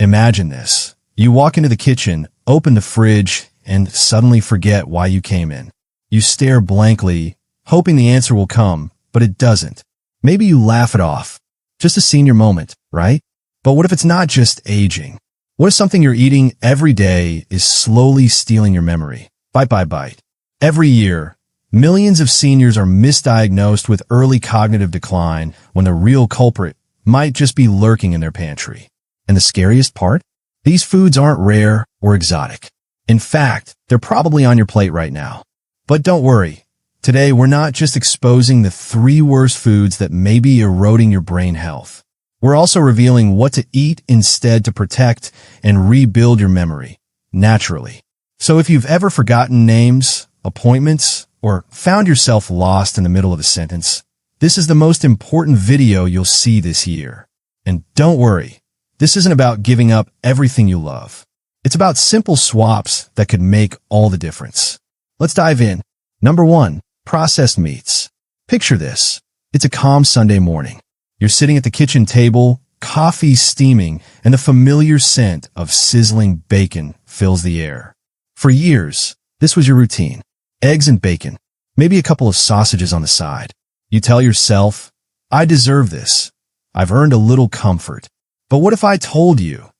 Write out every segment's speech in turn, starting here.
Imagine this. You walk into the kitchen, open the fridge, and suddenly forget why you came in. You stare blankly, hoping the answer will come, but it doesn't. Maybe you laugh it off. Just a senior moment, right? But what if it's not just aging? What if something you're eating every day is slowly stealing your memory, bite by bite? Every year, millions of seniors are misdiagnosed with early cognitive decline when the real culprit might just be lurking in their pantry. And the scariest part? These foods aren't rare or exotic. In fact, they're probably on your plate right now. But don't worry. Today, we're not just exposing the 3 worst foods that may be eroding your brain health. We're also revealing what to eat instead to protect and rebuild your memory, naturally. So if you've ever forgotten names, appointments, or found yourself lost in the middle of a sentence, this is the most important video you'll see this year. And don't worry, this isn't about giving up everything you love. It's about simple swaps that could make all the difference. Let's dive in. Number 1, processed meats. Picture this. It's a calm Sunday morning. You're sitting at the kitchen table, coffee steaming, and the familiar scent of sizzling bacon fills the air. For years, this was your routine. Eggs and bacon, maybe a couple of sausages on the side. You tell yourself, I deserve this. I've earned a little comfort. But what if I told you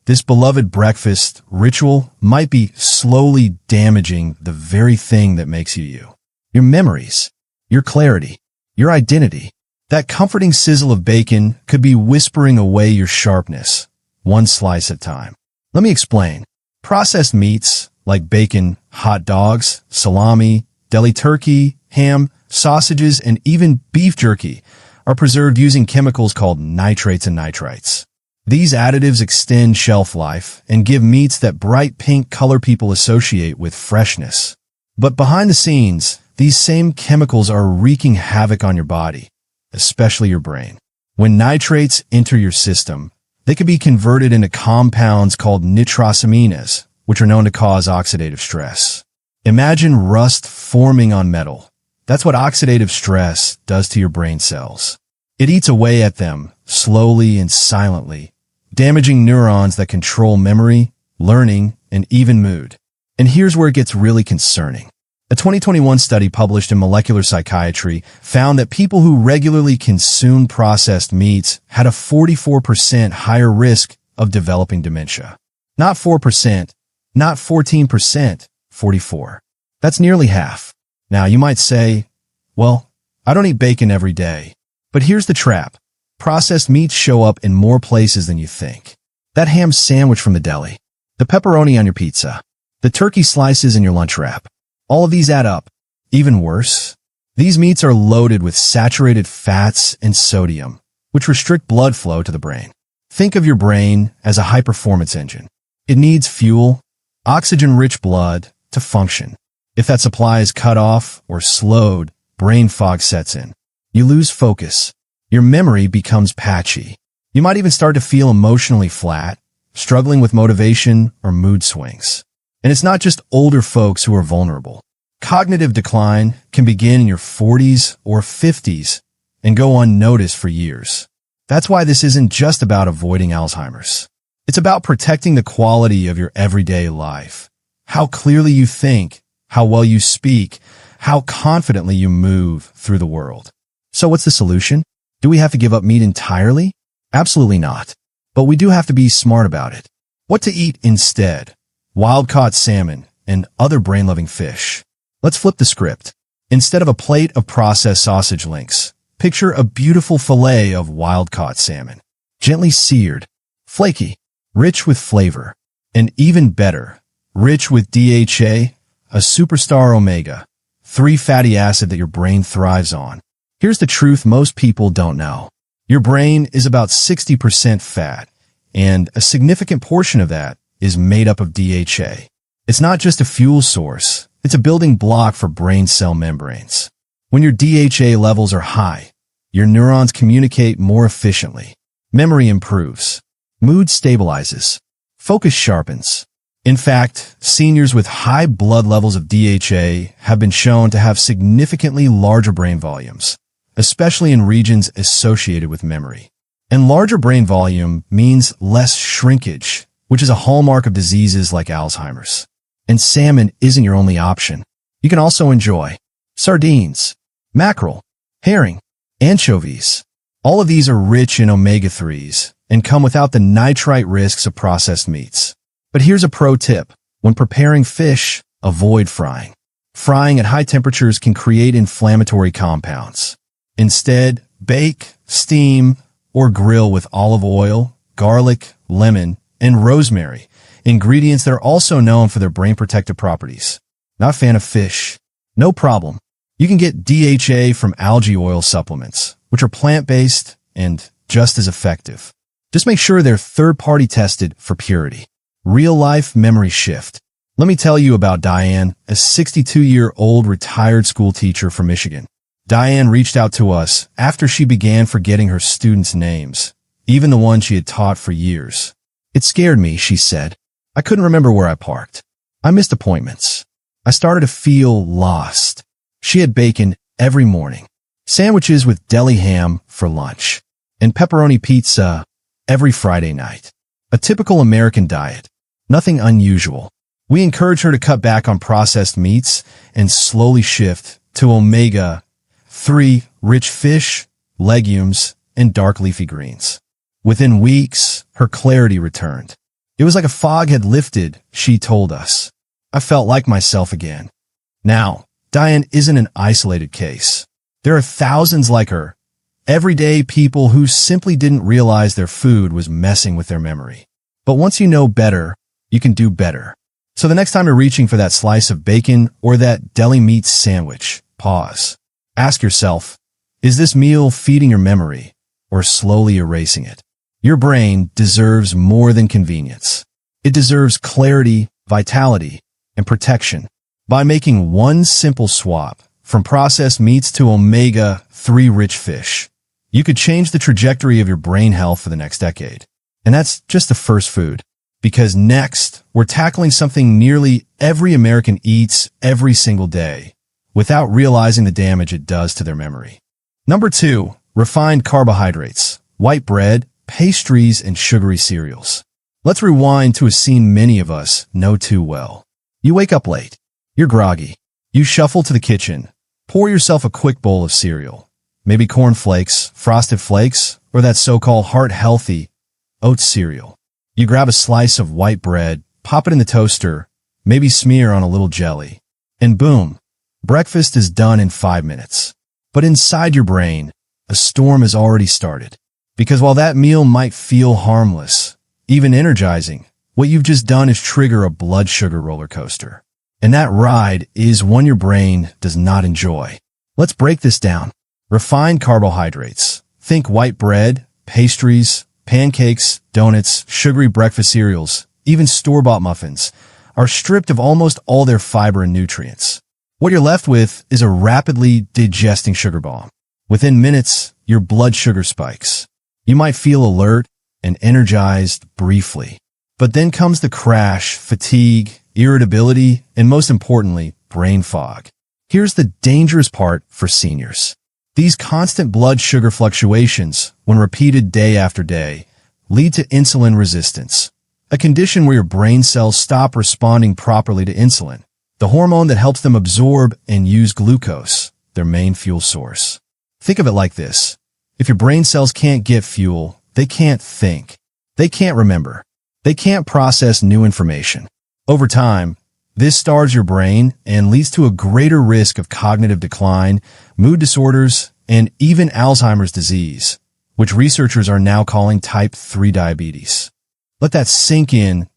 this beloved breakfast ritual might be slowly damaging the very thing that makes you you? Your memories, your clarity, your identity. That comforting sizzle of bacon could be whispering away your sharpness, one slice at a time. Let me explain. Processed meats, like bacon, hot dogs, salami, deli turkey, ham, sausages, and even beef jerky, are preserved using chemicals called nitrates and nitrites. These additives extend shelf life and give meats that bright pink color people associate with freshness. But behind the scenes, these same chemicals are wreaking havoc on your body, especially your brain. When nitrates enter your system, they can be converted into compounds called nitrosamines, which are known to cause oxidative stress. Imagine rust forming on metal. That's what oxidative stress does to your brain cells. It eats away at them, slowly and silently, damaging neurons that control memory, learning, and even mood. And here's where it gets really concerning. A 2021 study published in Molecular Psychiatry found that people who regularly consumed processed meats had a 44% higher risk of developing dementia. Not 4%, not 14%, 44. That's nearly half. Now, you might say, well, I don't eat bacon every day. But here's the trap. Processed meats show up in more places than you think. That ham sandwich from the deli, the pepperoni on your pizza, the turkey slices in your lunch wrap. All of these add up. Even worse, these meats are loaded with saturated fats and sodium, which restrict blood flow to the brain. Think of your brain as a high-performance engine. It needs fuel, oxygen-rich blood, to function. If that supply is cut off or slowed, brain fog sets in. You lose focus. Your memory becomes patchy. You might even start to feel emotionally flat, struggling with motivation or mood swings. And it's not just older folks who are vulnerable. Cognitive decline can begin in your 40s or 50s and go unnoticed for years. That's why this isn't just about avoiding Alzheimer's. It's about protecting the quality of your everyday life. How clearly you think, how well you speak, how confidently you move through the world. So what's the solution? Do we have to give up meat entirely? Absolutely not. But we do have to be smart about it. What to eat instead? Wild-caught salmon, and other brain-loving fish. Let's flip the script. Instead of a plate of processed sausage links, picture a beautiful fillet of wild-caught salmon. Gently seared, flaky, rich with flavor, and even better, rich with DHA, a superstar omega-3 fatty acid that your brain thrives on. Here's the truth most people don't know. Your brain is about 60% fat, and a significant portion of that is made up of DHA. It's not just a fuel source, it's a building block for brain cell membranes. When your DHA levels are high, your neurons communicate more efficiently. Memory improves. Mood stabilizes. Focus sharpens. In fact, seniors with high blood levels of DHA have been shown to have significantly larger brain volumes, especially in regions associated with memory. And larger brain volume means less shrinkage, which is a hallmark of diseases like Alzheimer's. And salmon isn't your only option. You can also enjoy sardines, mackerel, herring, anchovies. All of these are rich in omega-3s and come without the nitrite risks of processed meats. But here's a pro tip. When preparing fish, avoid frying. Frying at high temperatures can create inflammatory compounds. Instead, bake, steam, or grill with olive oil, garlic, lemon, and rosemary, ingredients that are also known for their brain protective properties. Not a fan of fish? No problem. You can get DHA from algae oil supplements, which are plant-based and just as effective. Just make sure they're third-party tested for purity. Real-life memory shift. Let me tell you about Diane, a 62-year-old retired school teacher from Michigan. Diane reached out to us after she began forgetting her students' names, even the ones she had taught for years. It scared me, she said. I couldn't remember where I parked. I missed appointments. I started to feel lost. She had bacon every morning, sandwiches with deli ham for lunch, and pepperoni pizza every Friday night. A typical American diet. Nothing unusual. We encourage her to cut back on processed meats and slowly shift to omega-3 rich fish, legumes, and dark leafy greens. Within weeks, her clarity returned. It was like a fog had lifted, she told us. I felt like myself again. Now, Diane isn't an isolated case. There are thousands like her, everyday people who simply didn't realize their food was messing with their memory. But once you know better, you can do better. So the next time you're reaching for that slice of bacon or that deli meat sandwich, pause. Ask yourself, is this meal feeding your memory or slowly erasing it? Your brain deserves more than convenience. It deserves clarity, vitality, and protection. By making one simple swap from processed meats to omega-3 rich fish, you could change the trajectory of your brain health for the next decade. And that's just the first food. Because next, we're tackling something nearly every American eats every single day without realizing the damage it does to their memory. Number 2, refined carbohydrates, white bread, pastries, and sugary cereals. Let's rewind to a scene many of us know too well. You wake up late. You're groggy. You shuffle to the kitchen. Pour yourself a quick bowl of cereal. Maybe Corn Flakes, Frosted Flakes, or that so-called heart-healthy oat cereal. You grab a slice of white bread, pop it in the toaster, maybe smear on a little jelly, and boom, breakfast is done in 5 minutes. But inside your brain, a storm has already started. Because while that meal might feel harmless, even energizing, what you've just done is trigger a blood sugar roller coaster. And that ride is one your brain does not enjoy. Let's break this down. Refined carbohydrates. Think white bread, pastries, pancakes, donuts, sugary breakfast cereals, even store-bought muffins, are stripped of almost all their fiber and nutrients. What you're left with is a rapidly digesting sugar bomb. Within minutes, your blood sugar spikes. You might feel alert and energized briefly. But then comes the crash, fatigue, irritability, and most importantly, brain fog. Here's the dangerous part for seniors. These constant blood sugar fluctuations, when repeated day after day, lead to insulin resistance, a condition where your brain cells stop responding properly to insulin, the hormone that helps them absorb and use glucose, their main fuel source. Think of it like this. If your brain cells can't get fuel, they can't think. They can't remember. They can't process new information. Over time, this starves your brain and leads to a greater risk of cognitive decline, mood disorders, and even Alzheimer's disease, which researchers are now calling type 3 diabetes. Let that sink in.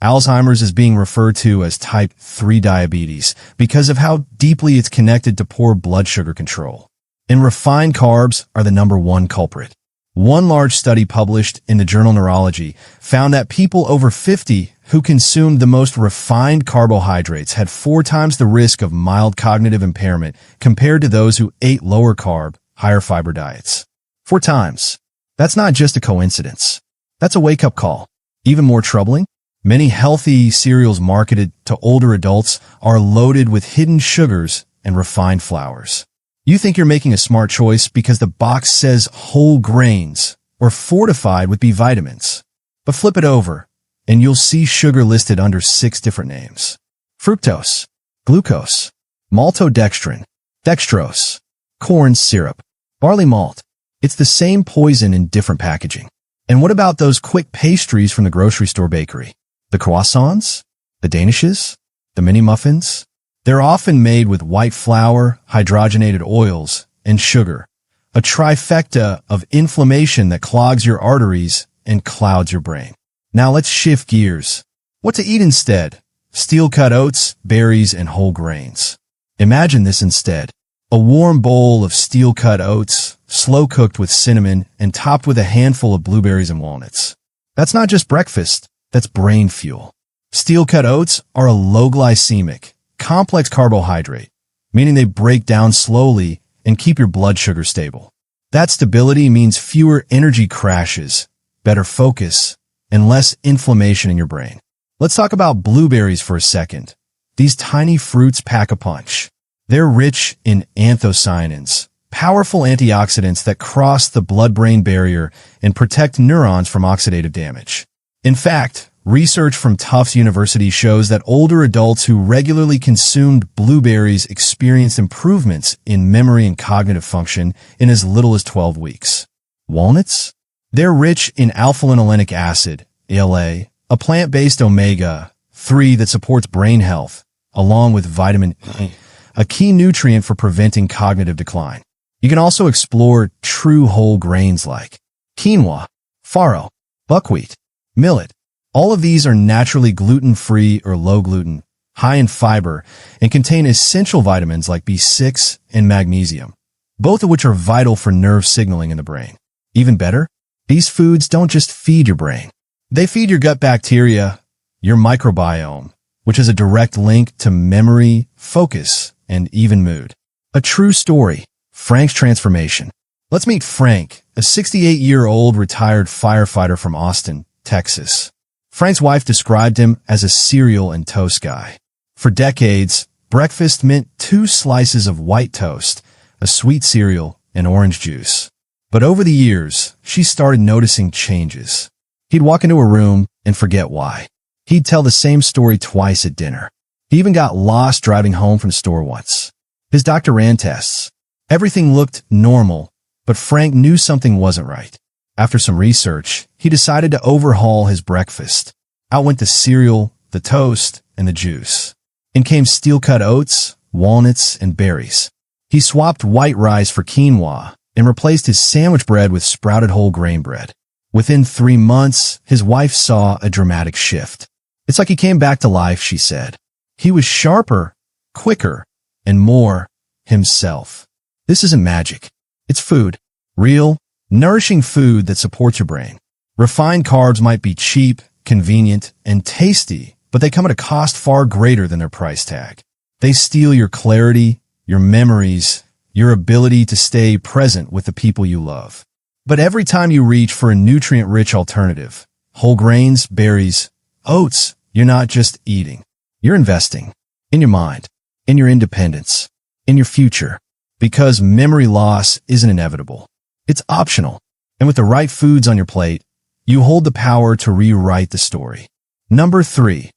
Alzheimer's is being referred to as type 3 diabetes because of how deeply it's connected to poor blood sugar control. And refined carbs are the #1 culprit. One large study published in the journal Neurology found that people over 50 who consumed the most refined carbohydrates had 4 times the risk of mild cognitive impairment compared to those who ate lower carb, higher fiber diets. 4 times. That's not just a coincidence. That's a wake-up call. Even more troubling, many healthy cereals marketed to older adults are loaded with hidden sugars and refined flours. You think you're making a smart choice because the box says whole grains, or fortified with B vitamins. But flip it over, and you'll see sugar listed under 6 different names. Fructose, glucose, maltodextrin, dextrose, corn syrup, barley malt. It's the same poison in different packaging. And what about those quick pastries from the grocery store bakery? The croissants? The danishes? The mini muffins? They're often made with white flour, hydrogenated oils, and sugar. A trifecta of inflammation that clogs your arteries and clouds your brain. Now let's shift gears. What to eat instead? Steel-cut oats, berries, and whole grains. Imagine this instead. A warm bowl of steel-cut oats, slow-cooked with cinnamon, and topped with a handful of blueberries and walnuts. That's not just breakfast, that's brain fuel. Steel-cut oats are a low-glycemic, complex carbohydrate, meaning they break down slowly and keep your blood sugar stable. That stability means fewer energy crashes, better focus, and less inflammation in your brain. Let's talk about blueberries for a second. These tiny fruits pack a punch. They're rich in anthocyanins, powerful antioxidants that cross the blood-brain barrier and protect neurons from oxidative damage. In fact, research from Tufts University shows that older adults who regularly consumed blueberries experienced improvements in memory and cognitive function in as little as 12 weeks. Walnuts? They're rich in alpha-linolenic acid, ALA, a plant-based omega-3 that supports brain health, along with vitamin E, a key nutrient for preventing cognitive decline. You can also explore true whole grains like quinoa, farro, buckwheat, millet. All of these are naturally gluten-free or low-gluten, high in fiber, and contain essential vitamins like B6 and magnesium, both of which are vital for nerve signaling in the brain. Even better, these foods don't just feed your brain. They feed your gut bacteria, your microbiome, which has a direct link to memory, focus, and even mood. A true story, Frank's transformation. Let's meet Frank, a 68-year-old retired firefighter from Austin, Texas. Frank's wife described him as a cereal and toast guy. For decades, breakfast meant 2 slices of white toast, a sweet cereal, and orange juice. But over the years, she started noticing changes. He'd walk into a room and forget why. He'd tell the same story twice at dinner. He even got lost driving home from the store once. His doctor ran tests. Everything looked normal, but Frank knew something wasn't right. After some research, he decided to overhaul his breakfast. Out went the cereal, the toast, and the juice. In came steel-cut oats, walnuts, and berries. He swapped white rice for quinoa and replaced his sandwich bread with sprouted whole grain bread. Within 3 months, his wife saw a dramatic shift. It's like he came back to life, she said. He was sharper, quicker, and more himself. This isn't magic. It's food. Real, nourishing food that supports your brain. Refined carbs might be cheap, convenient, and tasty, but they come at a cost far greater than their price tag. They steal your clarity, your memories, your ability to stay present with the people you love. But every time you reach for a nutrient-rich alternative, whole grains, berries, oats, you're not just eating. You're investing in your mind, in your independence, in your future. Because memory loss isn't inevitable. It's optional. And with the right foods on your plate, you hold the power to rewrite the story. Number 3.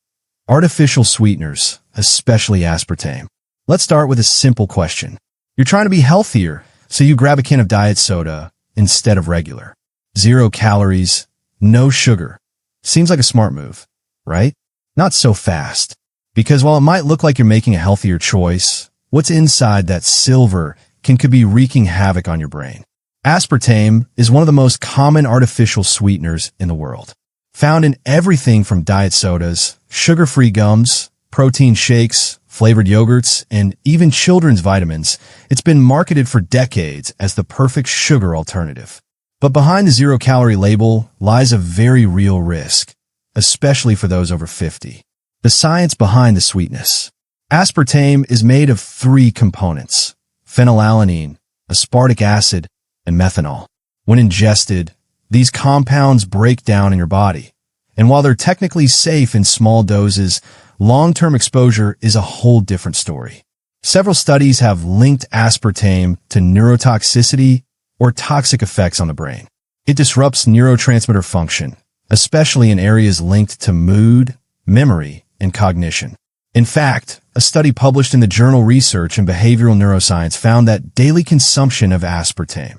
Artificial sweeteners, especially aspartame. Let's start with a simple question. You're trying to be healthier, so you grab a can of diet soda instead of regular. 0 calories, no sugar. Seems like a smart move, right? Not so fast. Because while it might look like you're making a healthier choice, what's inside that silver could be wreaking havoc on your brain. Aspartame is one of the most common artificial sweeteners in the world. Found in everything from diet sodas, sugar-free gums, protein shakes, flavored yogurts, and even children's vitamins, it's been marketed for decades as the perfect sugar alternative. But behind the 0-calorie label lies a very real risk, especially for those over 50. The science behind the sweetness. Aspartame is made of 3 components: phenylalanine, aspartic acid, and methanol. When ingested, these compounds break down in your body. And while they're technically safe in small doses, long-term exposure is a whole different story. Several studies have linked aspartame to neurotoxicity or toxic effects on the brain. It disrupts neurotransmitter function, especially in areas linked to mood, memory, and cognition. In fact, a study published in the journal Research in Behavioral Neuroscience found that daily consumption of aspartame,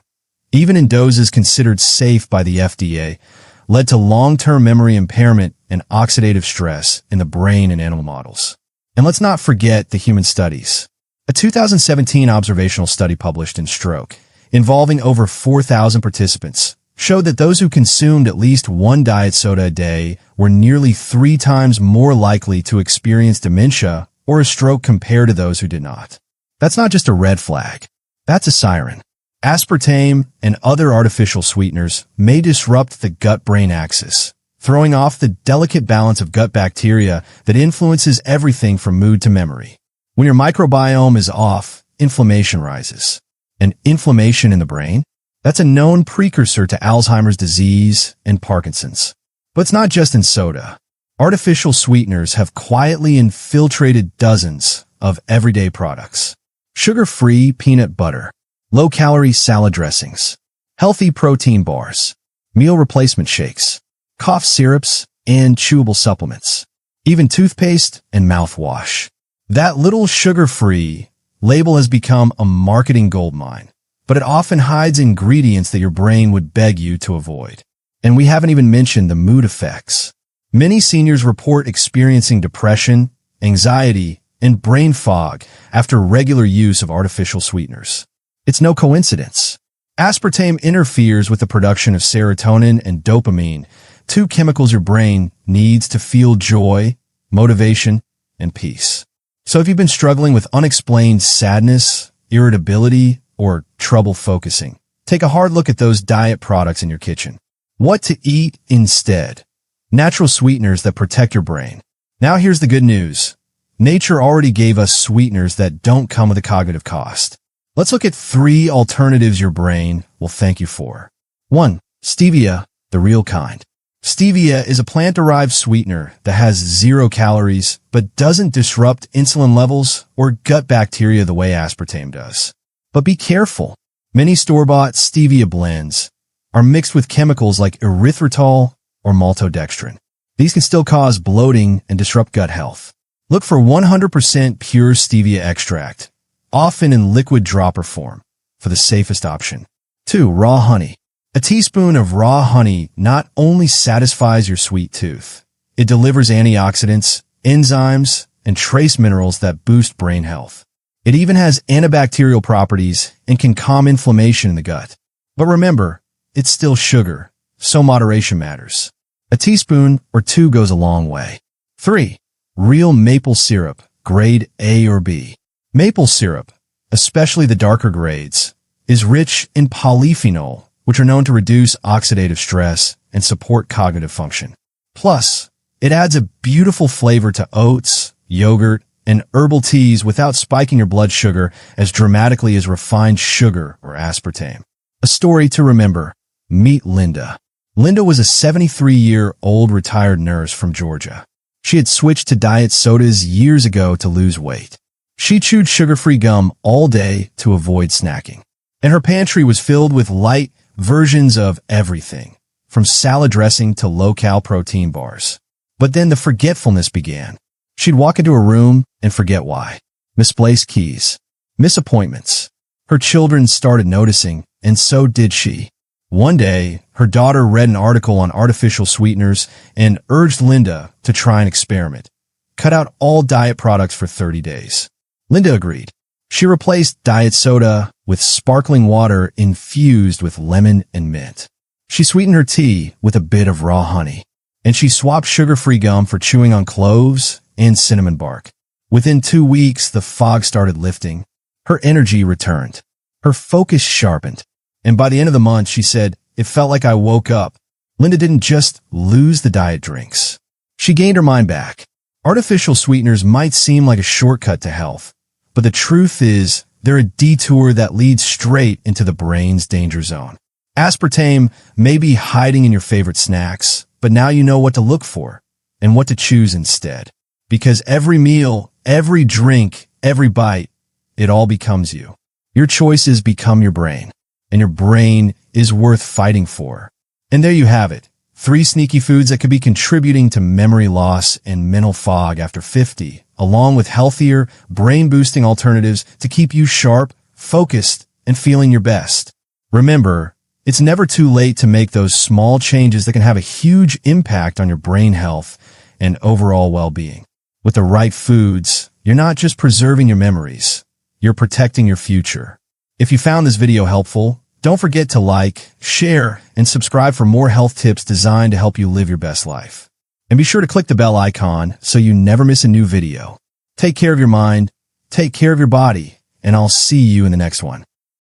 even in doses considered safe by the FDA, led to long-term memory impairment and oxidative stress in the brain in animal models. And let's not forget the human studies. A 2017 observational study published in Stroke, involving over 4,000 participants, showed that those who consumed at least one diet soda a day were nearly 3 times more likely to experience dementia or a stroke compared to those who did not. That's not just a red flag. That's a siren. Aspartame and other artificial sweeteners may disrupt the gut-brain axis, throwing off the delicate balance of gut bacteria that influences everything from mood to memory. When your microbiome is off, inflammation rises. And inflammation in the brain? That's a known precursor to Alzheimer's disease and Parkinson's. But it's not just in soda. Artificial sweeteners have quietly infiltrated dozens of everyday products. Sugar-free peanut butter, low-calorie salad dressings, healthy protein bars, meal replacement shakes, cough syrups, and chewable supplements, even toothpaste and mouthwash. That little sugar-free label has become a marketing goldmine, but it often hides ingredients that your brain would beg you to avoid. And we haven't even mentioned the mood effects. Many seniors report experiencing depression, anxiety, and brain fog after regular use of artificial sweeteners. It's no coincidence. Aspartame interferes with the production of serotonin and dopamine, 2 chemicals your brain needs to feel joy, motivation, and peace. So if you've been struggling with unexplained sadness, irritability, or trouble focusing, take a hard look at those diet products in your kitchen. What to eat instead? Natural sweeteners that protect your brain. Now here's the good news. Nature already gave us sweeteners that don't come with a cognitive cost. Let's look at 3 alternatives your brain will thank you for. 1. Stevia, the real kind. Stevia is a plant-derived sweetener that has 0 calories but doesn't disrupt insulin levels or gut bacteria the way aspartame does. But be careful. Many store-bought stevia blends are mixed with chemicals like erythritol or maltodextrin. These can still cause bloating and disrupt gut health. Look for 100% pure stevia extract, often in liquid dropper form, for the safest option. 2. Raw honey. A teaspoon of raw honey not only satisfies your sweet tooth, it delivers antioxidants, enzymes, and trace minerals that boost brain health. It even has antibacterial properties and can calm inflammation in the gut. But remember, it's still sugar, so moderation matters. A teaspoon or 2 goes a long way. 3. Real maple syrup, grade A or B. Maple syrup, especially the darker grades, is rich in polyphenol, which are known to reduce oxidative stress and support cognitive function. Plus, it adds a beautiful flavor to oats, yogurt, and herbal teas without spiking your blood sugar as dramatically as refined sugar or aspartame. A story to remember. Meet Linda. Linda was a 73-year-old retired nurse from Georgia. She had switched to diet sodas years ago to lose weight. She chewed sugar-free gum all day to avoid snacking. And her pantry was filled with light versions of everything, from salad dressing to low-cal protein bars. But then the forgetfulness began. She'd walk into a room and forget why. Misplaced keys. Miss appointments. Her children started noticing, and so did she. One day, her daughter read an article on artificial sweeteners and urged Linda to try an experiment. Cut out all diet products for 30 days. Linda agreed. She replaced diet soda with sparkling water infused with lemon and mint. She sweetened her tea with a bit of raw honey. And she swapped sugar-free gum for chewing on cloves and cinnamon bark. Within 2 weeks, the fog started lifting. Her energy returned. Her focus sharpened. And by the end of the month, she said, "It felt like I woke up." Linda didn't just lose the diet drinks. She gained her mind back. Artificial sweeteners might seem like a shortcut to health, but the truth is they're a detour that leads straight into the brain's danger zone. Aspartame may be hiding in your favorite snacks, but now you know what to look for and what to choose instead. Because every meal, every drink, every bite, it all becomes you. Your choices become your brain, and your brain is worth fighting for. And there you have it. 3 sneaky foods that could be contributing to memory loss and mental fog after 50, along with healthier, brain-boosting alternatives to keep you sharp, focused, and feeling your best. Remember, it's never too late to make those small changes that can have a huge impact on your brain health and overall well-being. With the right foods, you're not just preserving your memories, you're protecting your future. If you found this video helpful, don't forget to like, share, and subscribe for more health tips designed to help you live your best life. And be sure to click the bell icon so you never miss a new video. Take care of your mind, take care of your body, and I'll see you in the next one.